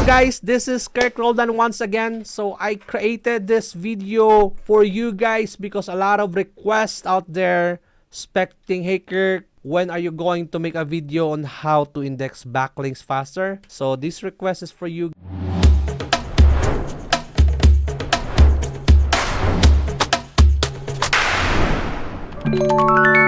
guys, this is Kherk Roldan once again. So I created this video for you guys because a lot of requests out there expecting, hey Kherk, when are you going to make a video on how to index backlinks faster? So this request is for you.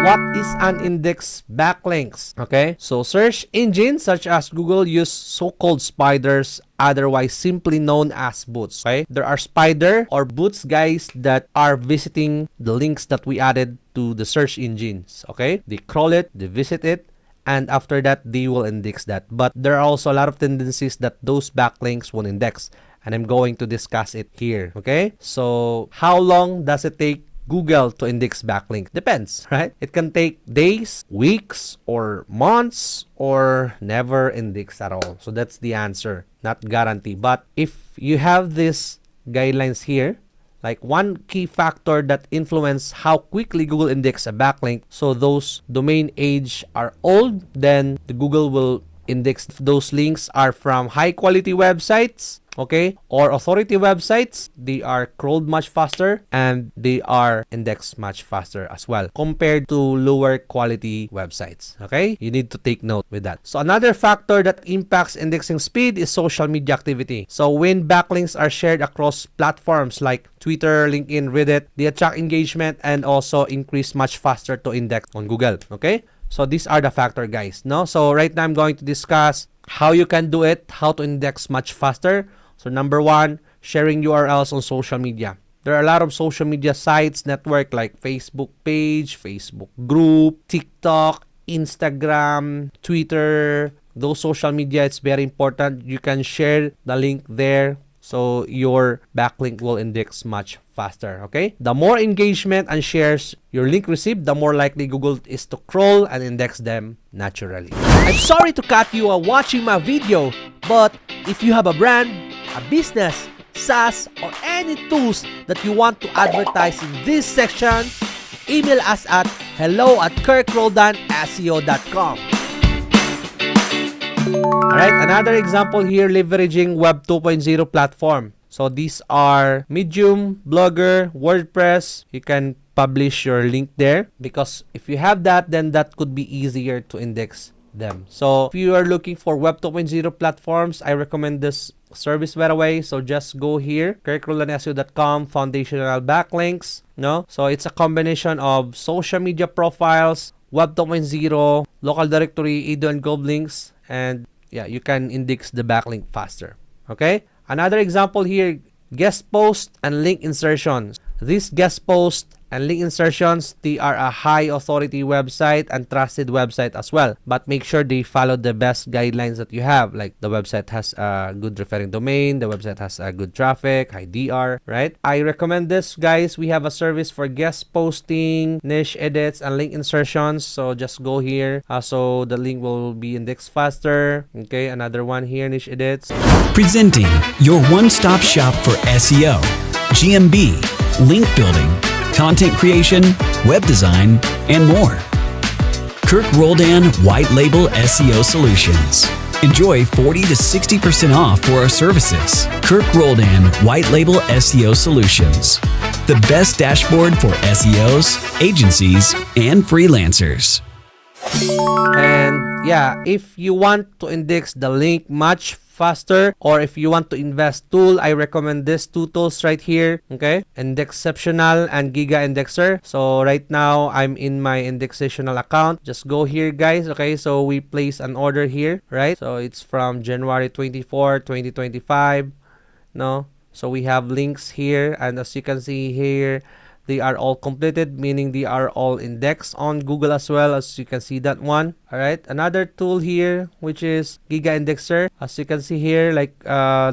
What is unindex backlinks? Okay, so search engines such as Google use so-called spiders, otherwise simply known as boots. Okay, there are spider or boots guys that are visiting the links that we added to the search engines. Okay, they crawl it, they visit it, and after that they will index that. But there are also a lot of tendencies that those backlinks won't index, and I'm going to discuss it here. Okay, so how long does it take Google to index backlink? Depends, right? It can take days, weeks, or months, or never index at all. So that's the answer, not guarantee. But if you have these guidelines here, like one key factor that influence how quickly Google index a backlink, so those domain age are old, then the Google will index if those links are from high quality websites, okay, or authority websites. They are crawled much faster and they are indexed much faster as well compared to lower quality websites. Okay, you need to take note with that. So another factor that impacts indexing speed is social media activity. So when backlinks are shared across platforms like Twitter, LinkedIn, Reddit, they attract engagement and also increase much faster to index on Google. Okay, so these are the factor guys. No, so right now I'm going to discuss how you can do it, how to index much faster. So number one, sharing URLs on social media. There are a lot of social media sites, network like Facebook page, Facebook group, TikTok, Instagram, Twitter. Those social media, it's very important. You can share the link there so your backlink will index much faster. Okay, the more engagement and shares your link received, the more likely Google is to crawl and index them naturally. I'm sorry to cut you while watching my video, but if you have a brand, a business, SaaS, or any tools that you want to advertise in this section, email us at hello@kherkroldanseo.com. Alright, another example here, leveraging Web 2.0 platform. So these are Medium, Blogger, WordPress. You can publish your link there because if you have that, then that could be easier to index them. So if you are looking for Web 2.0 platforms, I recommend this service right away. So just go here, kherkroldanseo.com, foundational backlinks. No, so it's a combination of social media profiles, Web 2.0, local directory, IDO and Gold links, and yeah, you can index the backlink faster. Okay, another example here, guest post and link insertions. These guest posts and link insertions, they are a high authority website and trusted website as well, but make sure they follow the best guidelines that you have, like the website has a good referring domain, the website has a good traffic, high DR, right? I recommend this guys. We have a service for guest posting, niche edits, and link insertions. So just go here, so the link will be indexed faster. Okay, another one here, niche edits. Presenting your one-stop shop for SEO, GMB, link building, content creation, web design, and more. Kherk Roldan White Label SEO Solutions. Enjoy 40 to 60% off for our services. Kherk Roldan White Label SEO Solutions. The best dashboard for SEOs, agencies, and freelancers. And yeah, if you want to index the link much faster, or if you want to invest tool, I recommend these two tools right here. Okay, Indexceptional and Giga Indexer. So right now I'm in my Indexational account. Just go here guys. Okay, so we place an order here, right? So it's from January 24, 2025. No, so we have links here, and as you can see here, they are all completed, meaning they are all indexed on Google as well, as you can see that one. All right, another tool here, which is Giga Indexer. As you can see here, like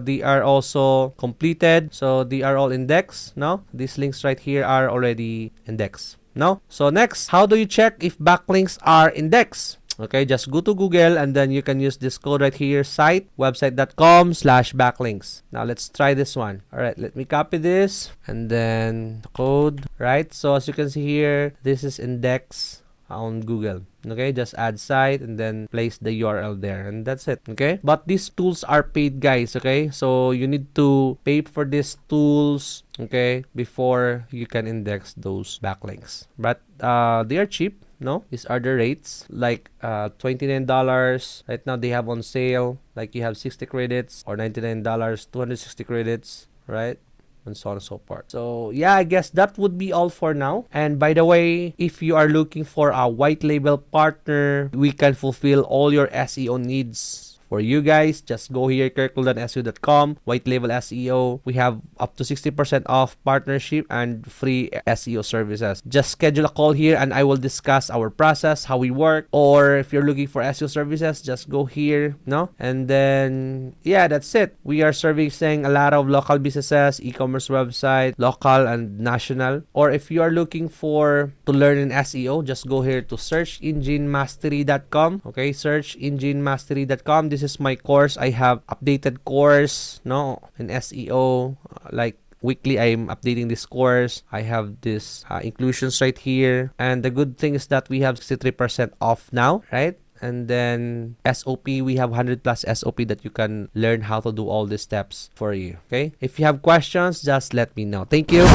they are also completed, so they are all indexed. No, these links right here are already indexed. No, so next, how do you check if backlinks are indexed? Okay, just go to Google and then you can use this code right here, website.com/backlinks. Now let's try this one. All right, let me copy this and then the code, right? So as you can see here, this is index. on Google. Okay, just add site and then place the URL there, and that's it. Okay, but these tools are paid, guys. Okay, so you need to pay for these tools, okay, before you can index those backlinks. But they are cheap. No, these are the rates, like $29 right now they have on sale. Like you have 60 credits, or $99, 260 credits, right? And so on and so forth. So yeah, I guess that would be all for now. And by the way, if you are looking for a white label partner, we can fulfill all your SEO needs for you guys. Just go here, kherk.seo.com, white label SEO. We have up to 60% off partnership and free SEO services. Just schedule a call here and I will discuss our process, how we work. Or if you're looking for SEO services, just go here, no? And then yeah, that's it. We are servicing a lot of local businesses, e-commerce website, local and national. Or if you are looking to learn in SEO, just go here to searchenginemastery.com. Okay, searchenginemastery.com. This is my course. I have updated course, no, in SEO. Like weekly, I'm updating this course. I have this inclusions right here. And the good thing is that we have 63% off now, right? And then SOP, we have 100 plus SOP that you can learn how to do all these steps for you. Okay? If you have questions, just let me know. Thank you.